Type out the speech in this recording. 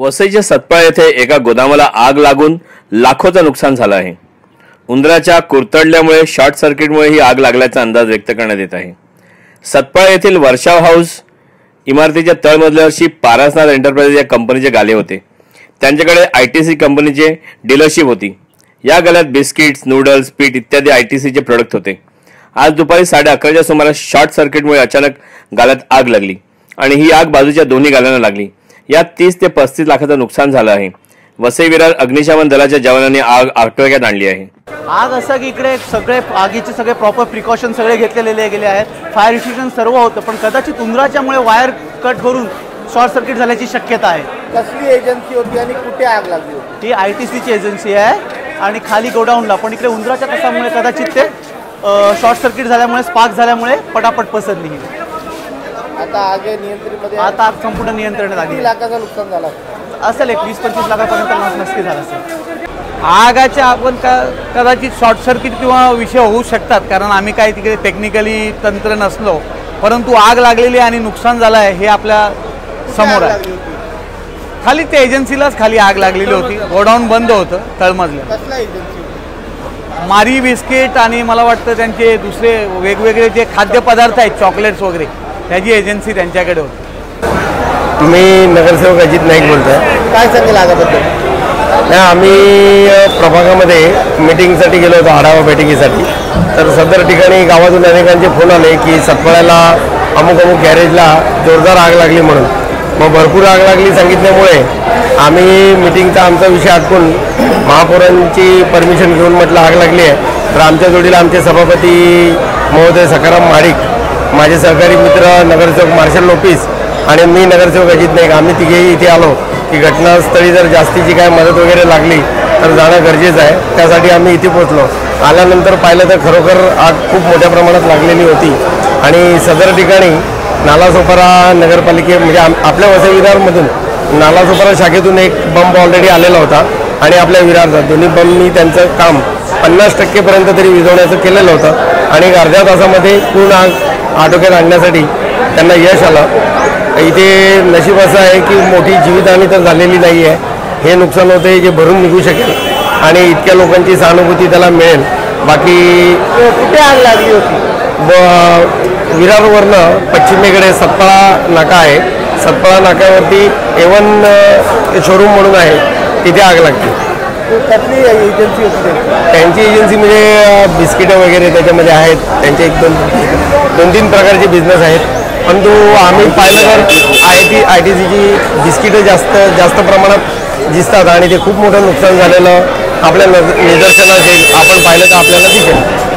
वसईच्या सतपाळ येथे एका गोदामाला आग लागून लाखोचं नुकसान झालं आहे। उंदराच्या कुरतडल्यामुळे शॉर्ट सर्किटमुळे ही आग लागल्याचा अंदाज व्यक्त करण्यात येत आहे। सतपाळ येथील वर्षाव हाऊस इमारतीच्या तळमजल्यावरची पारसनाथ एंटरप्राइजेस या कंपनीचे गाले होते। त्यांच्याकडे आयटीसी कंपनीचे डीलरशिप होती। या गाल्यात बिस्किट्स, नूडल्स, पीठ इत्यादी आयटीसीचे प्रोडक्ट होते। आज दुपारी 11:30च्या सुमारास शॉर्ट सर्किटमुळे अचानक गाल्यात आग लागली आणि ही आग बाजूच्या दोन्ही गाल्यांना लागली। यात 30 ते 35 लाखाचं नुकसान झालं आहे। वसई विरार अग्निशमन दलाच्या जवानांनी आग आटोक्यात आणली आहे। आग असं की इकडे सगळे आगीचे सगळे प्रॉपर प्रिकॉशन सगळे घेतलेले गेले आहेत। फायर एक्सटिंग्विशन सर्व होतं, पण कदाचित उंदराच्यामुळे वायर कट करून शॉर्ट सर्किट झाल्याची शक्यता आहे। कसली एजन्सी होती आणि कुठे आग लागली होती? ही आयटीसीची एजन्सी आहे आणि खाली गोडाऊनला, पण इकडे उंदराच्या कसामुळे कदाचित ते शॉर्ट सर्किट झाल्यामुळे स्पार्क झाल्यामुळे पटापट पसरली ही। आता आग नियंत्रणामध्ये, आता आग संपूर्ण नियंत्रणात आली। किती लाखाचं नुकसान झालं असेल? 20-25 लाखापर्यंत नक्की झालं असेल। आगाच्या आपण कदाचित शॉर्ट सर्किट किंवा विषय होऊ शकतात, कारण आम्ही काही तिकडे टेक्निकली तंत्र नसलो, परंतु आग लागलेली आणि नुकसान झालं आहे हे आपल्या समोर आहे। खाली त्या एजन्सीलाच खाली आग लागलेली होती, गोडाऊन बंद होतं तळमजलं। कसला एजन्सी? मारी बिस्किट आणि मला वाटतं त्यांचे दुसरे वेगवेगळे जे खाद्यपदार्थ आहेत, चॉकलेट्स वगैरे, त्याची एजन्सी त्यांच्याकडे होती। मी नगरसेवक अजित नाईक बोलतोय। काय सांगेल आगाबद्दल? नाही, आम्ही प्रभागामध्ये मीटिंगसाठी गेलो होतो, आढावा बैठकीसाठी। तर सदर ठिकाणी गावातून अनेकांचे फोन आले की सतपाळ्याला अमुक गॅरेजला जोरदार आग लागली म्हणून। मग भरपूर आग लागली सांगितल्यामुळे आम्ही मीटिंगचा आमचा विषय आटकून महापौरांची परमिशन घेऊन म्हटलं आग लागली आहे। तर आमच्या जोडीला आमचे सभापती महोदय सखाराम महाडिक, माझे सहकारी मित्र नगरसेवक मार्शल लोपिस आणि मी नगरसेवक अजित नाईक, आम्ही तिघेही इथे आलो की घटनास्थळी जर जास्तीची काय मदत वगैरे लागली तर जाणं गरजेचं आहे। त्यासाठी आम्ही इथे पोहोचलो। आल्यानंतर पाहिलं तर खरोखर आग खूप मोठ्या प्रमाणात लागलेली होती आणि सदर ठिकाणी नालासोपारा नगरपालिके म्हणजे आपल्या वसई विरारमधून नालासोपारा शाखेतून एक बंब ऑलरेडी आलेला होता आणि आपल्या विरारचा दोन्ही बंबनी त्यांचं काम 50% तरी विझवण्याचं केलेलं होतं आणि अर्ध्या तासामध्ये पूर्ण आग आटोक्यात आणण्यासाठी त्यांना यश आलं। इथे नशीब असं आहे की मोठी जीवितहानी तर झालेली नाही आहे। हे नुकसान होते जे भरून निघू शकेल आणि इतक्या लोकांची सहानुभूती त्याला मिळेल। बाकी कुठे आग लागली होती? विरारवरनं पश्चिमेकडे सतपाळा नाका आहे। सतपाळा नाक्यावरती A1 शोरूम म्हणून आहे, तिथे आग लागते। कसली एजन्सी होती? त्यांची एजन्सी म्हणजे बिस्किटं वगैरे त्याच्यामध्ये आहेत, त्यांचे 2-3 प्रकारचे बिझनेस आहेत। परंतु आम्ही पाहिलं तर आयटीसीची बिस्किटं जास्त प्रमाणात दिसतात आणि ते खूप मोठं नुकसान झालेलं आपल्या निदर्शनास येईल। आपण पाहिलं तर आपल्याला दिसेल।